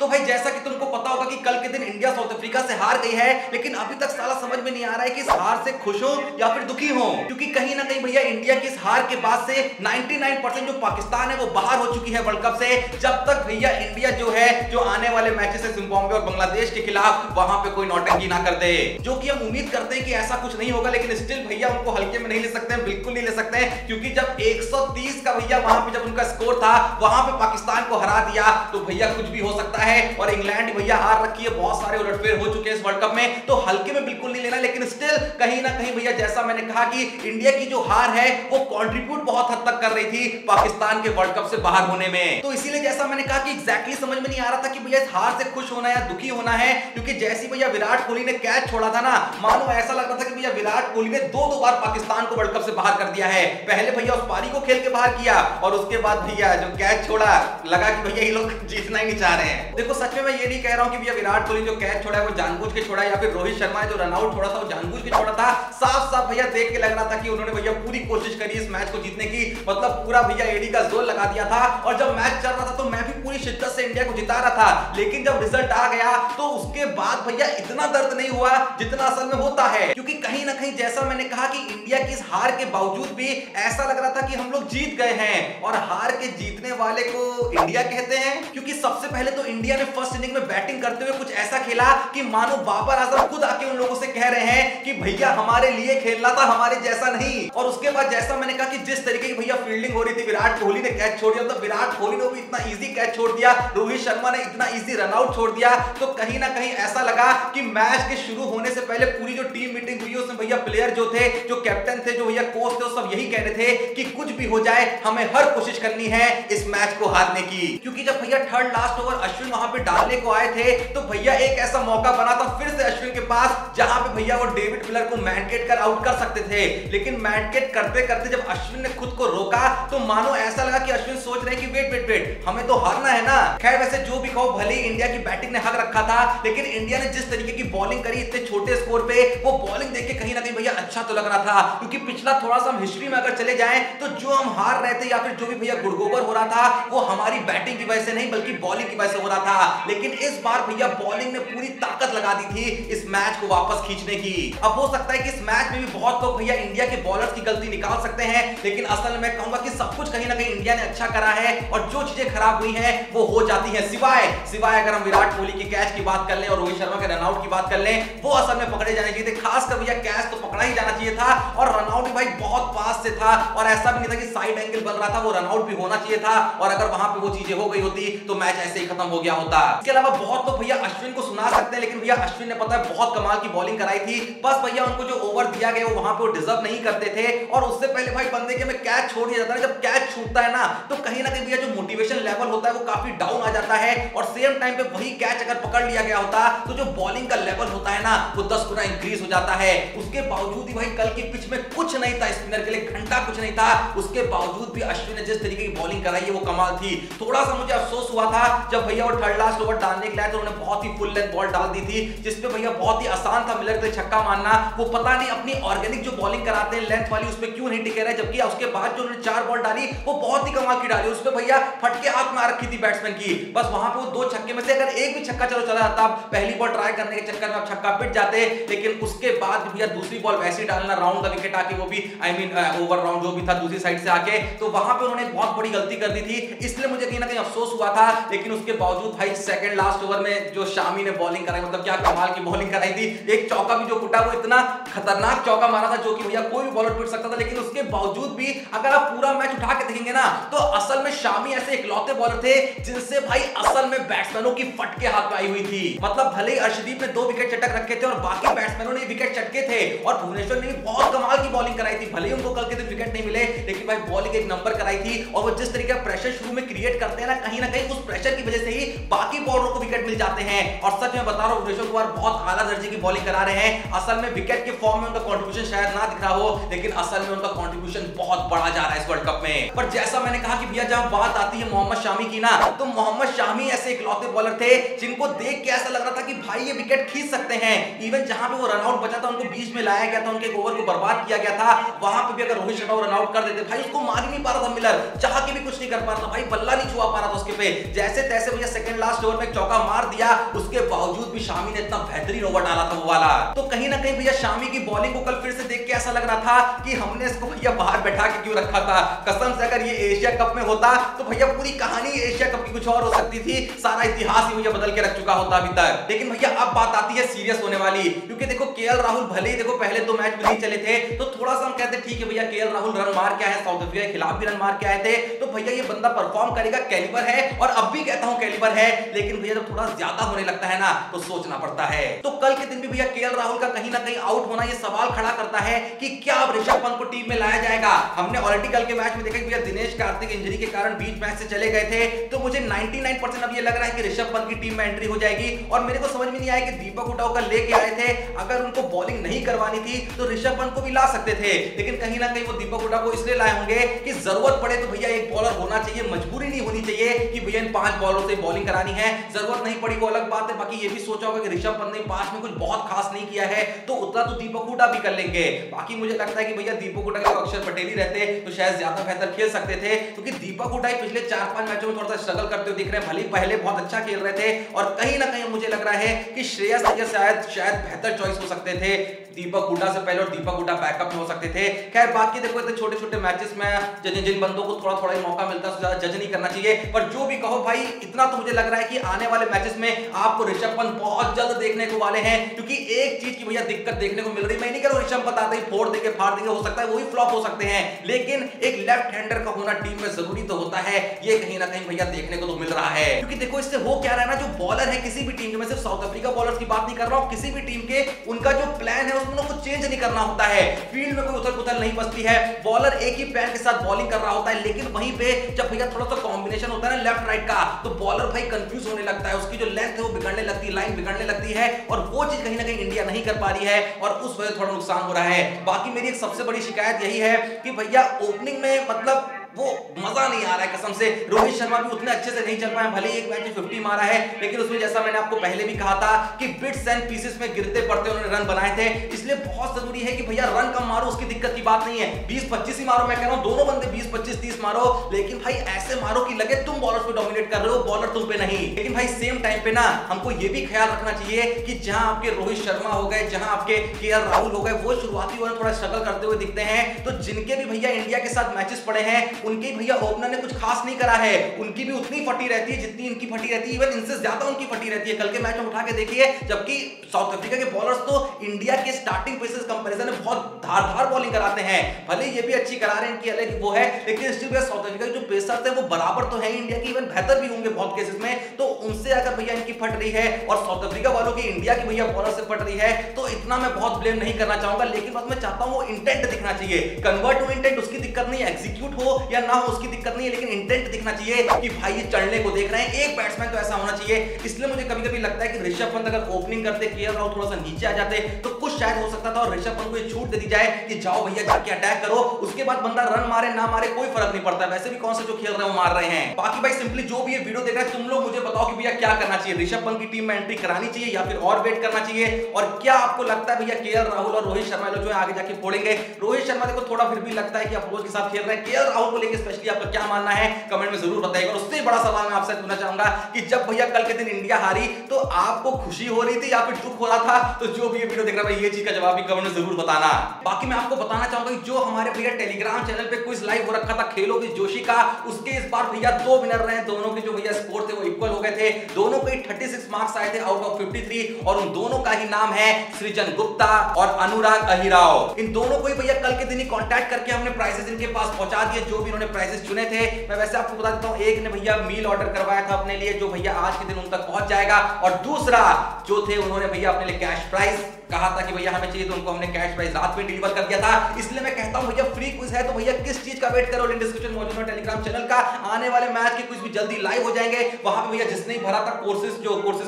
तो भाई जैसा कि तुमको पता होगा कि कल के दिन इंडिया साउथ अफ्रीका से हार गई है, लेकिन अभी तक साला समझ में नहीं आ रहा है कि इस हार से खुश हो या फिर दुखी हो, क्योंकि कहीं ना कहीं भैया इंडिया की इस हार के बाद से 99% जो पाकिस्तान है वो बाहर हो चुकी है वर्ल्ड कप से। जब तक भैया इंडिया जो है जो आने वाले मैचेस है जिम्बाब्वे और बांग्लादेश के खिलाफ वहां पे कोई नौटंकी ना कर दे, जो कि हम उम्मीद करते हैं कि ऐसा कुछ नहीं होगा, लेकिन स्टिल भैया उनको हल्के में नहीं ले सकते हैं, बिल्कुल नहीं ले सकते हैं, क्योंकि जब 130 का भैया वहां पे जब उनका स्कोर था वहां पे पाकिस्तान को हरा दिया तो भैया कुछ भी हो सकता है। और इंग्लैंड भैया हार रखी है, बहुत सारे उलटफेर हो चुके हैं इस वर्ल्ड कप में, तो हल्के में बिल्कुल नहीं लेना, लेकिन स्टिल कहीं ना कहीं भैया जैसा मैंने कहा कि इंडिया की जो हार है वो कंट्रीब्यूट बहुत हद तक कर रही थी पाकिस्तान के वर्ल्ड कप से बाहर होने में। तो इसीलिए जैसा मैंने कहा कि एग्जैक्टली समझ में नहीं आ रहा था कि भैया इस हार से खुश होना या दुखी होना है, क्योंकि जैसी भैया विराट कोहली ने कैच छोड़ा था ना, मानो ऐसा लग रहा था कि भैया विराट कोहली ने दो बार पाकिस्तान को वर्ल्ड कप से बाहर कर दिया है। पहले भैया उस पारी को खेल के बाहर किया और उसके बाद भैया जो कैच छोड़ा लगा कि भैया ये लोग जीतना ही नहीं चाह रहे हैं। देखो सच में मैं ये नहीं कह रहा हूं कि भैया विराट कोहली जो कैच छोड़ा है वो जानबूझ के छोड़ा या फिर रोहित शर्मा जो रन आउट छोड़ा था वो जानबूझ के छोड़ा था। साफ साफ भैया देख के लग रहा था कि उन्होंने भैया पूरी कोशिश करी इस मैच को जीतने की, मतलब पूरा भैया एडी का जोर लगा दिया था। और जब मैच चल रहा था तो मैं भी पूरी शिद्दत से इंडिया को जिता रहा था, लेकिन जब रिजल्ट आ गया तो उसके बाद भैया इतना दर्द नहीं हुआ जितना असल में होता है, क्योंकि कहीं ना कहीं जैसा मैंने कहा कि इंडिया की इस हार के बावजूद भी ऐसा लग रहा था कि हम लोग जीत गए हैं। और हार के जीतने वाले को इंडिया कहते हैं, क्योंकि सबसे पहले तो इंडिया ने फर्स्ट इनिंग में बैटिंग करते हुए कुछ ऐसा खेला कि मानो बाबर आजम खुद आके उन लोगों से कह रहे हैं कि भैया हमारे लिए खेलना था, हमारे जैसा नहीं। और उसके बाद जैसा मैंने कहा कि जिस तरीके की भैया फील्डिंग हो रही थी, विराट कोहली ने कैच छोड़ दिया, मतलब विराट कोहली ने भी इतना इजी कैच छोड़ दिया, रोहित शर्मा ने इतना इजी रन आउट छोड़ दिया, तो कहीं ना कहीं ऐसा लगा कि मैच के शुरू होने से पहले पूरी जो टीम मीटिंग हुई उसमें भैया प्लेयर जो थे, जो कैप्टन थे, जो भैया कोच थे, सब यही कह रहे थे कि कुछ भी हो जाए हमें हर कोशिश करनी है इस मैच को हारने की। क्योंकि जब भैया थर्ड लास्ट ओवर अश्विन वहां पे डालने को आए थे तो भैया एक ऐसा मौका बना था फिर से अश्विन के पास जहां पे भैया वो डेविड मिलर को मैनकेट कर आउट कर सकते थे, लेकिन मैनकेट करते करते जब अश्विन ने खुद को रोका तो मानो ऐसा लगा कि अश्विन सोच रहे हैं कि वेट वेट वेट हमें तो हारना है ना। खैर वैसे जो भी कहो, भले ही इंडिया की बैटिंग ने हक रखा था, लेकिन इंडिया ने जिस तरीके की बॉलिंग करी इतने छोटे स्कोर पे, वो बॉलिंग देख के कहीं ना कहीं भैया अच्छा तो लग रहा था। क्योंकि पिछला थोड़ा सा हम हिस्ट्री में अगर चले जाएं तो जो हम हार रहे थे या फिर जो भी भैया गुड़गोबर हो रहा था वो हमारी बैटिंग की वजह से नहीं बल्कि बॉलिंग की वजह से हो रहा था, लेकिन इस बार भैया बॉलिंग ने पूरी ताकत लगा दी थी इस मैच को वापस खींचने की। अब हो सकता है कि इस मैच में भी बहुत लोग भैया इंडिया के बॉलर्स की गलती निकाल सकते हैं, लेकिन असल में मैं कहूंगा कि सब कुछ कहीं ना कहीं इंडिया ने अच्छा करा है और जो चीजें खराब हुई हैं वो हो जाती हैं, सिवाय अगर हम विराट कोहली के कैच की बात कर लें और रोहित शर्मा के रनआउट की बात कर लें, वो असल में पकड़े जाने चाहिए थे। खासकर भैया कैच तो पकड़ा ही जाना चाहिए था और रनआउट भी भाई बहुत पास से था और ऐसा भी नहीं था कि साइड एंगल बन रहा था, वो रनआउट भी होना चाहिए था और अगर वहां पे वो चीजें हो गई होती तो मैच ऐसे ही खत्म हो गया होता। इसके अलावा बहुत लोग भैया अश्विन को सुना सकते हैं, लेकिन भैया अश्विन ने पता है बहुत कमाल की बॉलिंग कराई थी, बस भैया उनको जो ओवर दिया गया वो वहां पे वो डिजर्व नहीं करते थे। और उससे पहले भाई बंदे के में कैच छोड़ दिया जाता है, जब कैच छूटता है ना तो कहीं ना कहीं भैया जो मोटिवेशन लेवल होता है वो काफी डाउन आ जाता है और सेम टाइम पे वही कैच अगर पकड़ लिया गया होता तो जो बॉलिंग का लेवल होता है ना वो 10 गुना इंक्रीज हो जाता है। उसके बावजूद ही भाई कल की पिच में कुछ नहीं था, स्पिनर के लिए घंटा कुछ नहीं था, उसके बावजूद भी अश्विन ने जिस तरीके की बॉलिंग कराई है वो कमाल थी। थोड़ा सा मुझे अफसोस हुआ था जब भैया वो थर्ड लास्ट ओवर डालने के लिए तो उन्होंने बहुत ही फुल लेंथ बॉल डाल दी थी, जिसपे भैया बहुत ही आसान था मिलर के छक्का मारना। वो पता नहीं अपनी ऑर्गेनिक जो बॉलिंग कराते हैं लेंथ वाली उस पे क्यों नहीं टिके रहे, जबकि उसके बाद जो उन्होंने 4 बॉल डाली वो बहुत ही कमाल की डाली, उस पे भैया फटके हाथ में आ रखी थी बैट्समैन की। बस वहां पे वो 2 छक्के में से अगर एक भी छक्का चला जाता, पहली बॉल ट्राई करने के चक्कर में आप छक्का पिट जाते, लेकिन उसके बाद भैया दूसरी बॉल वैसे ही डालना राउंड का विकेट आके, वो भी ओवर राउंड जो भी था दूसरी साइड से आके, तो वहां पे उन्होंने बहुत बड़ी गलती कर दी थी, इसलिए मुझे कहीं ना कहीं अफसोस हुआ था। लेकिन उसके बावजूद भाई सेकंड लास्ट ओवर में जो शामी ने बॉलिंग कराई, मतलब क्या कमाल की बॉलिंग कराई थी। एक चौका भी जो फुटा वो इतना खतरनाक चौका मारा था जो कि भैया कोई भी बॉलर पिट सकता था, लेकिन उसके बावजूद भी अगर आप पूरा मैच उठा के देखेंगे ना तो असल में शामी ऐसे इकलौते बॉलर थे जिनसे भाई असल में बैट्समैनों की फटके हाथ में आई हुई थी। मतलब भले ही अर्शदीप ने 2 विकेट चटक रखे थे और बाकी बैट्समैनों ने विकेट चटके थे और भुवनेश्वर ने भी बहुत कमाल की बॉलिंग कराई थी। भले ही उनको कल के दिन विकेट नहीं मिले, लेकिन भाई बॉलिंग एक नंबर कराई थी और वो जिस तरीके का प्रेशर शुरू में क्रिएट करते हैं ना कहीं उस प्रेशर की वजह से ही बाकी बॉलरों को विकेट मिल जाते हैं। और सच में बता रहा हूं, भुवनेश्वर कुमार बहुत आला दर्जे की बॉलिंग करा रहे हैं। असल में विकेट के फॉर्म में उनका कंट्रीब्यूशन शायद ना दिख रहा हो, लेकिन असल में उनका कंट्रीब्यूशन बहुत बड़ा जा रहा है इस वर्ल्ड कप में। पर जैसा मैंने कहा कि भैया जहां बात आती है मोहम्मद शामी की ना, तो मोहम्मद शामी ऐसे इकलौते बॉलर थे जिनको देख के ऐसा लग रहा था कि भाई ये विकेट खींच सकते हैं। इवन जहां पे वो रन आउट बचा था, उनको बीच में लाया गया था, उनके ओवर को बर्बाद किया गया था, वहां पे भी अगर रोहित शर्मा रन आउट कर देते, भाई उसको मार ही नहीं पा रहा था मिलर, चाह के भी कुछ नहीं कर पा रहा था, भाई बल्ला नहीं छुआ पा रहा था उसके पे। जैसे तैसे भैया सेकंड लास्ट ओवर में एक चौका मार दिया, उसके बावजूद भी शामी ने इतना बेहतरीन ओवर डाला था वो वाला। तो कहीं ना कहीं भैया शामी की बॉलिंग को कल फिर से देख के ऐसा लग रहा था कि हमने इसको भैया बाहर बैठा के क्यों रखा था। कसम से अगर ये एशिया कप में होता तो भैया पूरी कहानी एशिया कप की कुछ और हो सकती थी, सारा इतिहास ही भैया बदल के रख चुका होता अभी तक। लेकिन भैया अब बात आती है सीरियस होने वाली, क्योंकि देखो केएल राहुल भले ही देखो पहले 2 मैच में नहीं चले थे, तो थोड़ा सा हम कहते ठीक है भैया केएल राहुल रन मार के आए, साउथ अफ्रीका के खिलाफ भी रन मार के आए थे, तो भैया ये बंदा परफॉर्म करेगा, कैलिबर है। और अब भी कहता हूं कैलिबर है, लेकिन भैया जब थोड़ा ज्यादा होने लगता है ना तो सोचना पड़ता है। तो कल के दिन भी भैया केएल राहुल का कहीं ना कहीं आउट होना ये सवाल खड़ा करता है कि क्या अब ऋषभ पंत को टीम में लाया जाएगा। हमने ऑलरेडी कल के मैच में देखा कि भैया दिनेश कार्तिक इंजरी के कारण बीच मैच से चले गए थे, तो मुझे 99% अब ये लग रहा है कि ऋषभ पंत की टीम में एंट्री हो जाएगी। और मेरे को समझ में नहीं आया कि दीपक हुडा का लेके आए थे, अगर उनको बॉलिंग नहीं करवानी थी तो ऋषभ पंत को भी ला सकते थे, लेकिन कहीं ना कहीं वो दीपक हुडा को इसलिए लाए होंगे कि जरूरत पड़े तो भैया एक बॉलर होना चाहिए, मजबूरी नहीं होनी चाहिए कि भैया इन 5 बॉलरों से बॉलिंग करानी है। जरूरत नहीं पड़ी वो अलग बात है, बाकी ये भी सोचा होगा कि ऋषभ पंत ने पास में कुछ बहुत खास नहीं किया है, तो उतना तो दीपक हुडा भी कर लेंगे। बाकी मुझे लगता है कि भैया दीपक हुडा के अक्षर पटेल ही रहते तो शायद ज्यादा बेहतर खेल सकते थे, क्योंकि दीपक हुडा पिछले 4-5 मैचों में थोड़ा सा स्ट्रगल करते हुए दिख रहे हैं। भले पहले बहुत अच्छा खेल रहे थे, और कहीं ना कहीं मुझे लग रहा है कि श्रेयस अय्यर शायद बेहतर चॉइस हो सकते थे दीपक हुडा से पहले, और दीपक हुडा बैकअप में हो सकते थे। खैर बाकी देखो इतने छोटे-छोटे मैचेस में जिन बंदों को थोड़ा-थोड़ा ही मौका मिलता है, ज्यादा जज नहीं करना चाहिए। पर जो भी कहो भाई, इतना तो मुझे लग रहा है कि आने वाले मैचेस में आपको ऋषभ पंत बहुत जल्द देखने को वाले हैं, क्योंकि एक चीज की भैया दिक्कत देखने को मिल रही, मैं नहीं कह रहा हूं ऋषभ पंत आते ही फोड़ देंगे फाड़ देंगे, हो सकता है वही फ्लॉप हो सकते हैं, लेकिन एक लेफ्ट हैंडर का होना टीम में जरूरी तो होता है, ये कहीं ना कहीं भैया देखने को तो मिल रहा है। क्योंकि देखो इससे हो क्या रहा है ना, जो बॉलर है किसी भी टीम के, मैं सिर्फ साउथ अफ्रीका बॉलर्स की बात नहीं कर रहा हूं, किसी भी टीम के उनका जो प्लान है उसमें कुछ चेंज नहीं करना होता है, फील्ड में कोई उथल पुथल नहीं बचती है, बॉलर एक ही प्लान के साथ बॉलिंग कर रहा होता है, लेकिन वहीं पे जब भैया थोड़ा सा कॉम्बिनेशन होता है ना लेफ्ट राइट का, तो बॉलर भाई कंफ्यूज होने लगता है, उसकी जो लेंथ है वो बिगड़ने लगती है, लाइन बिगड़ने लगती है, और वो चीज कहीं ना कहीं इंडिया नहीं कर पा रही है, और उस वजह से थोड़ा नुकसान हो रहा है। बाकी मेरी एक सबसे बड़ी शिकायत यही है कि भैया ओपनिंग में मतलब वो मजा नहीं आ रहा है कसम से। रोहित शर्मा भी उतने अच्छे से नहीं चल पाए, भले एक मैच में 50 मारा है, लेकिन उसमें जैसा मैंने आपको पहले भी कहा था कि बिट्स एंड पीसेस में गिरते पड़ते उन्होंने रन बनाए थे, इसलिए बहुत जरूरी है कि भैया रन कम मारो, उसकी दिक्कत की बात नहीं है, 20-25 ही मारो, मैं कह रहा हूं दोनों बंदे 20-25-30 मारो, लेकिन भाई ऐसे मारो कि लगे तुम बॉलर पे डोमिनेट कर रहे हो, बॉलर तुम पे नहीं। लेकिन भाई सेम टाइम पे ना हमको ये भी ख्याल रखना चाहिए कि जहां आपके रोहित शर्मा हो गए, जहां आपके केएल राहुल हो गए, वो शुरुआती ओवर थोड़ा स्ट्रगल करते हुए दिखते हैं, तो जिनके भी भैया इंडिया के साथ मैचेस पड़े हैं उनके भैया ने कुछ खास नहीं करा है, उनकी भी उतनी फटी रहती है जितनी इनकी फटी रहती है, इवन इनसे ज्यादा उनकी फटी रहती है। कल के मैच में उठा के देखिए, जबकि साउथ अफ्रीका के बॉलर्स तो इंडिया के स्टार्टिंग पेसर्स कंपैरिजन में बहुत धारदार बॉलिंग कराते हैं, भले ये भी अच्छी करा रहे हैं, इनकी अलग वो है, लेकिन स्टिल साउथ अफ्रीका के जो पेसर्स हैं वो बराबर तो है इंडिया के, इवन बेहतर भी होंगे बहुत केसेस में, तो उनसे अगर भैया इनकी फट रही है और साउथ अफ्रीका वालों की इंडिया की भैया बॉलर से फट रही है, तो इतना मैं बहुत ब्लेम नहीं करना चाहूंगा, लेकिन बस मैं चाहता हूं वो इंटेंट दिखना चाहिए, कन्वर्ट टू इंटेंट उसकी दिक्कत नहीं है, एग्जीक्यूट हो या ना हो उसकी दिक्कत नहीं है, लेकिन इंटेंट दिखना चाहिए कि भाई ये चढ़ने को देख रहे हैं, एक बैट्समैन तो ऐसा होना चाहिए। इसलिए मुझे कभी-कभी लगता है कि ऋषभ पंत अगर ओपनिंग करते, केएल राहुल थोड़ा सा नीचे आ जाते तो कुछ शायद हो सकता था, और ऋषभ पंत को ये छूट दे दी जाए कि जाओ भैया जाके अटैक करो, उसके बाद बंदा रन मारे ना मारे कोई फर्क नहीं पड़ता, वैसे भी कौन से जो खेल रहे हैं वो मार रहे हैं। बाकी भाई सिंपली जो भी ये वीडियो देख रहे हैं तुम लोग मुझे बताओ कि भैया क्या करना चाहिए, ऋषभ पंत की टीम में एंट्री करानी चाहिए या फिर और वेट करना चाहिए, और क्या आपको लगता है भैया केएल राहुल और रोहित शर्मा जो है आगे जाके फोड़ेंगे। रोहित शर्मा देखो थोड़ा फिर भी लगता है कि अप्रोच के साथ खेल रहे हैं, केएल राहुल को लेकर स्पेशली आपका क्या मानना है कमेंट में जरूर बताइएगा। उससे बड़ा सवाल मैं आपसे पूछना चाहूंगा कि जब भैया कल के दिन इंडिया हारी तो आपको खुशी हो रही थी या फिर दुख हो रहा था, तो जो भी ये वीडियो देख रहा है ये चीज का जवाब भी कमेंट में जरूर बताना। बाकी मैं आपको बताना चाहूंगा कि जो हमारे भैया टेलीग्राम चैनल पे क्विज लाइव हो रखा था खेलो विद जोशी का, उसके इस बार भैया 2 विनर रहे, दोनों के जो भैया स्कोर थे वो इक्वल हो गए थे, दोनों के 36 मार्क्स आए थे आउट ऑफ 53, और उन दोनों का ही नाम है सृजन गुप्ता और अनुराग अहिराव। इन दोनों को ही भैया कल के दिन ही कांटेक्ट करके हमने प्राइजेस इनके पास पहुंचा दिए, जो भी इन्होंने प्राइजेस चुने थे। मैं वैसे आपको बता देता हूं, एक ने भैया मील ऑर्डर करवाया था अपने लिए, जो भैया आज के दिन उन तक पहुंच जाएगा, और दूसरा जो थे उन्होंने भैया अपने लिए कैश प्राइज कहा था कि भैया हमें चाहिए, तो उनको हमने कैश प्राइज रात में डिलीवर कर दिया था। इसलिए मैं कहता हूं भैया फ्री क्विज है तो भैया किस चीज का वेट करो, लिंक डिस्क्रिप्शन मौजूद है टेलीग्राम चैनल का, आने वाले मैच के कुछ भी जल्दी लाइव हो जाएंगे। वहां पे भैया जिसने भरा था कोर्सेज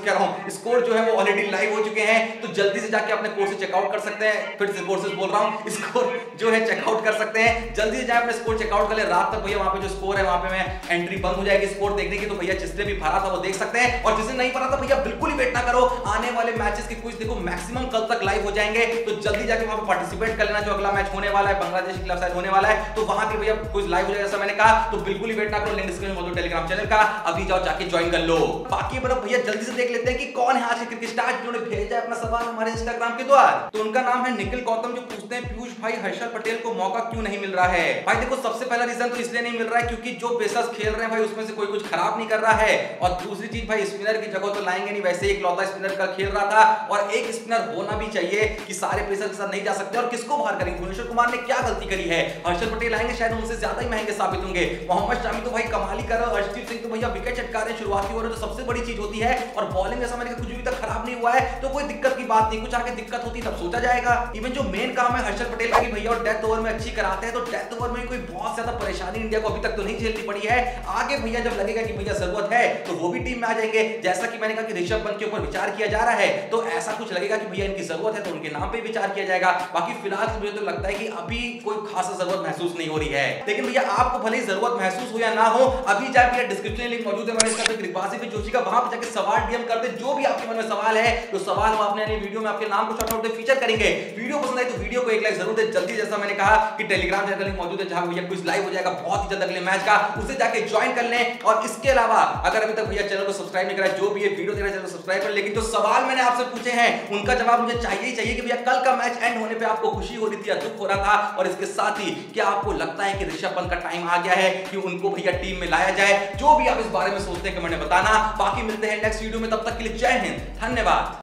कह रहा हूं, स्कोर जो है वो ऑलरेडी लाइव हो चुके हैं, तो जल्दी से जाके अपने कोर्सेज चेकआउट कर सकते हैं। फिर से कोर्सेज बोल रहा हूं, स्कोर जो है चेकआउट कर सकते हैं। जल्दी से जाए अपने स्कोर चेकआउट कर ले। रात तक भैया वहां पे जो स्कोर है वहां पे मैं एंट्री बंद हो जाएगी स्कोर देखने की, तो भैया जिसने भी भरा था वो देख सकते हैं, और जिसने नहीं भरा था भैया बिल्कुल ही वेट ना करो। आने वाले मैचेस के कुछ देखो मैक्सिमम कल तक लाइव हो जाएंगे, तो जल्दी जाके वहां पे पार्टिसिपेट कर लेना। जो अगला मैच होने वाला है बांग्लादेश के खिलाफ शायद होने वाला है, तो वहां पे भैया कुछ लाइव हो जाएगा जैसा मैंने कहा, तो बिल्कुल ही वेट ना करो। लिंक डिस्क्रिप्शन में मौजूद टेलीग्राम चैनल का, अभी जाओ जाके ज्वाइन कर लो। बाकी भैया जल्दी से देख लेते हैं कि कौन है आज के क्रिकेट स्टार जिन्होंने भेजा अपना सवाल हमारे इंस्टाग्राम के द्वारा। तो उनका नाम है निखिल गौतम, जो पूछते हैं पीयूष भाई हर्षल पटेल को मौका क्यों नहीं मिल रहा है। भाई देखो सबसे पहला रीजन तो इसलिए नहीं मिल रहा है क्योंकि जो पेसर्स खेल रहे हैं भाई उसमें से कोई कुछ खराब नहीं कर रहा है, और दूसरी चीज भाई स्पिनर की जगह तो लाएंगे नहीं, वैसे एक लौता स्पिनर का खेल रहा था, और एक स्पिनर होना भी चाहिए कि सारे पेसर के साथ नहीं जा सकते। और किसको बाहर करेंगे, भुवनेश्वर कुमार ने क्या गलती करी है, हर्षल पटेल आएंगे शायद उनसे ज्यादा ही महंगे साबित होंगे। मोहम्मद शामी तो भाई कमाल ही कर रहा है, अर्शदीप सिंह तो भैया विकेट चटका रहे हैं शुरुआती ओवर में, जो सबसे बड़ी चीज होती है, और बॉलिंग जैसा मैंने कुछ भी तक खराब नहीं हुआ है, तो कोई दिक्कत की बात नहीं। कुछ आगे दिक्कत होती तब सोचा जाएगा। इवन जो मेन काम है हर्षल पटेल का कि भैया और डेथ ओवर में अच्छी कराते हैं, तो डेथ ओवर में कोई बहुत ज्यादा परेशानी इंडिया को अभी तक तो नहीं झेलनी पड़ी है। आगे भैया जब लगेगा कि भैया जरूरत है तो वो भी टीम में आ जाएंगे। जैसा कि मैंने कहा कि ऋषभ पंत के ऊपर विचार किया जा रहा है, तो ऐसा कुछ लगेगा कि भैया इनकी जरूरत है तो उनके नाम पे विचार किया जाएगा। बाकी फिलहाल मुझे तो लगता है कि अभी कोई खास जरूरत महसूस नहीं हो रही है। लेकिन भैया आपको भले ही जरूरत महसूस हो या ना हो, अभी जाए भैया डिस्क्रिप्शन लिंक मौजूद है हमारे ग्रिकबाजी जोशी का, वहां पर जाके सवाल डीएम कर दे। जो भी आपके मन में सवाल है, तो सवाल हम अपने वीडियो में आपके नाम को शॉर्ट आउट फीचर करेंगे। वीडियो पसंद आई तो वीडियो को एक लाइक जरूर दे। जल्दी जैसा मैंने कहा कि टेलीग्राम चैनल लिंक मौजूद है जहां भैया कुछ लाइव हो जाएगा बहुत ही जल्द अगले मैच का, उसे जाके ज्वाइन कर लें। और इसके अलावा अगर अभी तक भैया चैनल को सब्सक्राइब नहीं करा, जो भी ये वीडियो देख रहा है चैनल को सब्सक्राइब कर। लेकिन जो सवाल मैंने आपसे पूछे हैं उनका जवाब मुझे चाहिए ही चाहिए कि भैया कल का मैच एंड होने पे आपको खुशी हो रही थी या दुख हो रहा था, और इसके साथ ही क्या आपको लगता है कि ऋषभ पंत का टाइम आ गया है कि उनको भैया टीम में लाया जाए। जो भी आप इस बारे में सोचते हैं कमेंट में बताना। बाकी मिलते हैं नेक्स्ट वीडियो में, तब तक के लिए जय हिंद, धन्यवाद।